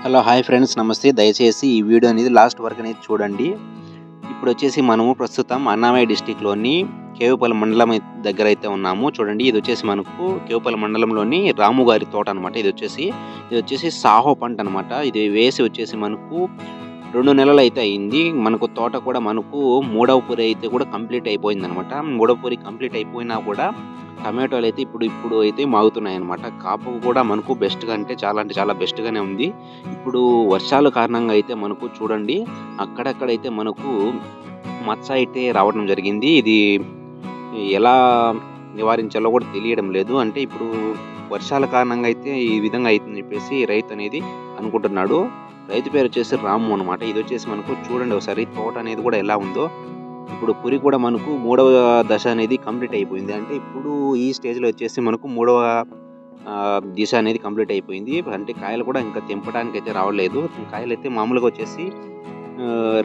Hello hi friends నమస్తే. దయచేసి ఈ వీడియో అనేది లాస్ట్ వరకు అనేది చూడండి. ఇప్పుడు వచ్చేసి మనము ప్రస్తుతం అన్నమయ్య డిస్టిక్లోని కేవుపల్లి మండలం దగ్గర అయితే ఉన్నాము. చూడండి, ఇది వచ్చేసి మనకు కేవుపల్లి మండలంలోని రాము గారి తోట అనమాట. ఇది వచ్చేసి సాహో పంట అనమాట. ఇది వేసి వచ్చేసి మనకు 2 నెలలు అయితే అయింది. మనకు తోట కూడా మనకు 3వ పూరి అయితే కూడా కంప్లీట్ అయిపోయింది అనమాట. 3వ పూరి కంప్లీట్ అయిపోయినా కూడా టమాటోలు అయితే ఇప్పుడు అయితే మాగుతున్నాయి అనమాట. కాపు కూడా మనకు బెస్ట్గా అంటే చాలా బెస్ట్గానే ఉంది. ఇప్పుడు వర్షాల కారణంగా అయితే మనకు చూడండి, అక్కడక్కడైతే మనకు మచ్చ అయితే రావడం జరిగింది. ఇది ఎలా నివారించాలో కూడా తెలియడం లేదు. అంటే ఇప్పుడు వర్షాల కారణంగా అయితే ఈ విధంగా అవుతుందని చెప్పేసి రైతు అనేది అనుకుంటున్నాడు. రైతు పేరు వచ్చేసి రాము అనమాట. ఇది వచ్చేసి మనకు చూడండి ఒకసారి తోట అనేది కూడా ఎలా ఉందో. ఇప్పుడు పురి కూడా మనకు 3వ దశ అనేది కంప్లీట్ అయిపోయింది. అంటే ఇప్పుడు ఈ స్టేజ్లో వచ్చేసి మనకు 3వ దిశ అనేది కంప్లీట్ అయిపోయింది. అంటే కాయలు కూడా ఇంకా తెంపడానికి అయితే రావలేదు. కాయలు అయితే మామూలుగా వచ్చేసి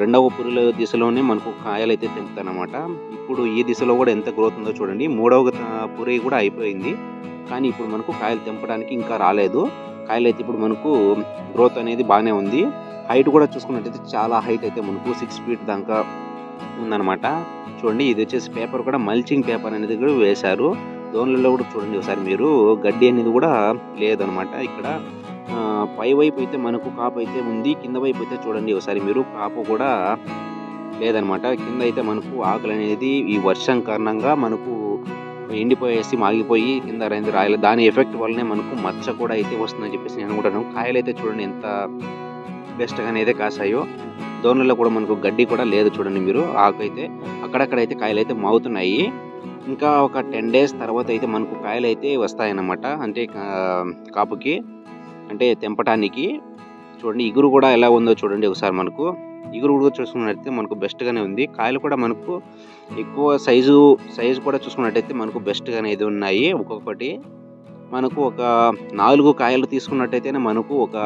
2వ పురిలో దిశలోనే మనకు కాయలు అయితే తెంపుతానమాట. ఇప్పుడు ఈ దిశలో కూడా ఎంత గ్రోత్ ఉందో చూడండి. 3వ పురి కూడా అయిపోయింది, కానీ ఇప్పుడు మనకు కాయలు తెంపడానికి ఇంకా రాలేదు. కాయలు అయితే ఇప్పుడు మనకు గ్రోత్ అనేది బాగానే ఉంది. హైట్ కూడా చూసుకున్నట్టయితే చాలా హైట్ అయితే మనకు 6 ఫీట్ దాకా ఉందన్నమాట. చూడండి, ఇది వచ్చేసి పేపర్ కూడా మల్చింగ్ పేపర్ అనేది కూడా వేశారు. దోన్లలో కూడా చూడండి ఒకసారి మీరు, గడ్డి అనేది కూడా లేదనమాట. ఇక్కడ పై వైపు అయితే మనకు కాపు అయితే ఉంది, కింద వైపు అయితే చూడండి ఒకసారి మీరు, కాపు కూడా లేదనమాట. కింద అయితే మనకు ఆకులు అనేది ఈ వర్షం కారణంగా మనకు ఎండిపోయేసి మాగిపోయి కింద రాయలేదు. దాని ఎఫెక్ట్ వల్లనే మనకు మచ్చ కూడా అయితే వస్తుందని చెప్పేసి నేను అనుకుంటాను. కాయలు అయితే చూడండి ఎంత బెస్ట్గా అయితే కాసాయో. దోన్లలో కూడా మనకు గడ్డి కూడా లేదు చూడండి మీరు. ఆకైతే అక్కడక్కడైతే కాయలు అయితే మాగుతున్నాయి. ఇంకా ఒక 10 డేస్ తర్వాత అయితే మనకు కాయలు అయితే వస్తాయన్నమాట. అంటే కాపుకి అంటే తెంపటానికి. చూడండి ఇగురు కూడా ఎలా ఉందో చూడండి ఒకసారి. మనకు ఇగురు కూడా చూసుకున్నట్టయితే మనకు బెస్ట్గానే ఉంది. కాయలు కూడా మనకు ఎక్కువ సైజు కూడా చూసుకున్నట్టయితే మనకు బెస్ట్గానే అయితే ఉన్నాయి. ఒక్కొక్కటి మనకు ఒక 4 కాయలు తీసుకున్నట్టయితేనే మనకు ఒక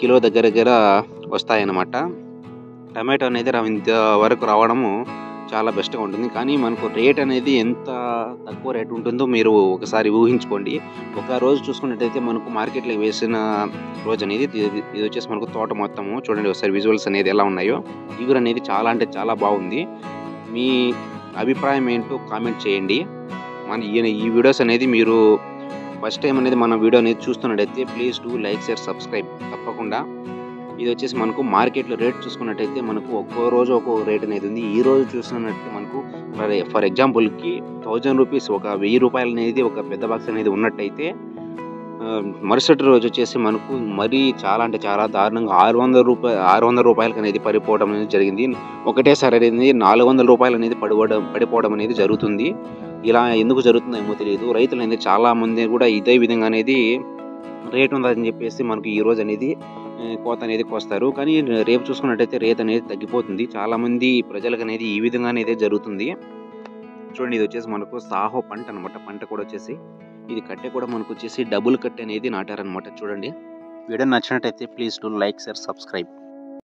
కిలో దగ్గర వస్తాయన్నమాట. టమాటో అనేది ఇంత వరకు రావడము చాలా బెస్ట్గా ఉంటుంది. కానీ మనకు రేట్ అనేది ఎంత తక్కువ రేట్ ఉంటుందో మీరు ఒకసారి ఊహించుకోండి. ఒక రోజు చూసుకున్నట్టయితే మనకు మార్కెట్లో వేసిన రోజు అనేది ఇది వచ్చేసి మనకు తోట మొత్తము చూడండి ఒకసారి విజువల్స్ అనేది ఎలా ఉన్నాయో. ఇగురు అనేది చాలా అంటే చాలా బాగుంది. మీ అభిప్రాయం ఏంటో కామెంట్ చేయండి. ఈ వీడియోస్ అనేది మీరు ఫస్ట్ టైం అనేది మన వీడియో అనేది చూస్తున్నట్టయితే please do like share subscribe తప్పకుండా. ఇది వచ్చేసి మనకు మార్కెట్లో రేట్ చూసుకున్నట్టయితే మనకు ఒక్కో రోజు ఒక్కో రేట్ అనేది ఉంది. ఈ రోజు చూసుకున్నట్టయితే మనకు ఫర్ ఎగ్జాంపుల్కి 1000 రూపీస్, ఒక 1000 రూపాయలు అనేది ఒక పెద్ద బాక్స్ అనేది ఉన్నట్టయితే మరుసటి రోజు వచ్చేసి మనకు మరీ చాలా అంటే చాలా దారుణంగా 600 రూపాయలకి అనేది పడిపోవడం అనేది జరిగింది. ఒకటేసారి అనేది 400 రూపాయలు అనేది పడిపోవడం అనేది జరుగుతుంది. ఇలా ఎందుకు జరుగుతుందో ఏమో తెలియదు. రైతులు అనేది చాలా మంది కూడా ఇదే విధంగా అనేది రేట్ ఉందని చెప్పేసి మనకు ఈ రోజు అనేది కోత అనేది కోస్తారు. కానీ రేపు చూసుకున్నట్టయితే రేట్ అనేది తగ్గిపోతుంది. చాలామంది ప్రజలకు అనేది ఈ విధంగా అనేది జరుగుతుంది. చూడండి, ఇది వచ్చేసి మనకు సాహో పంట అనమాట. పంట కూడా వచ్చేసి ఇది కట్టె కూడా మనకు వచ్చేసి డబుల్ కట్టె అనేది నాటారనమాట. చూడండి, వీడియో నచ్చినట్టయితే please do like share subscribe.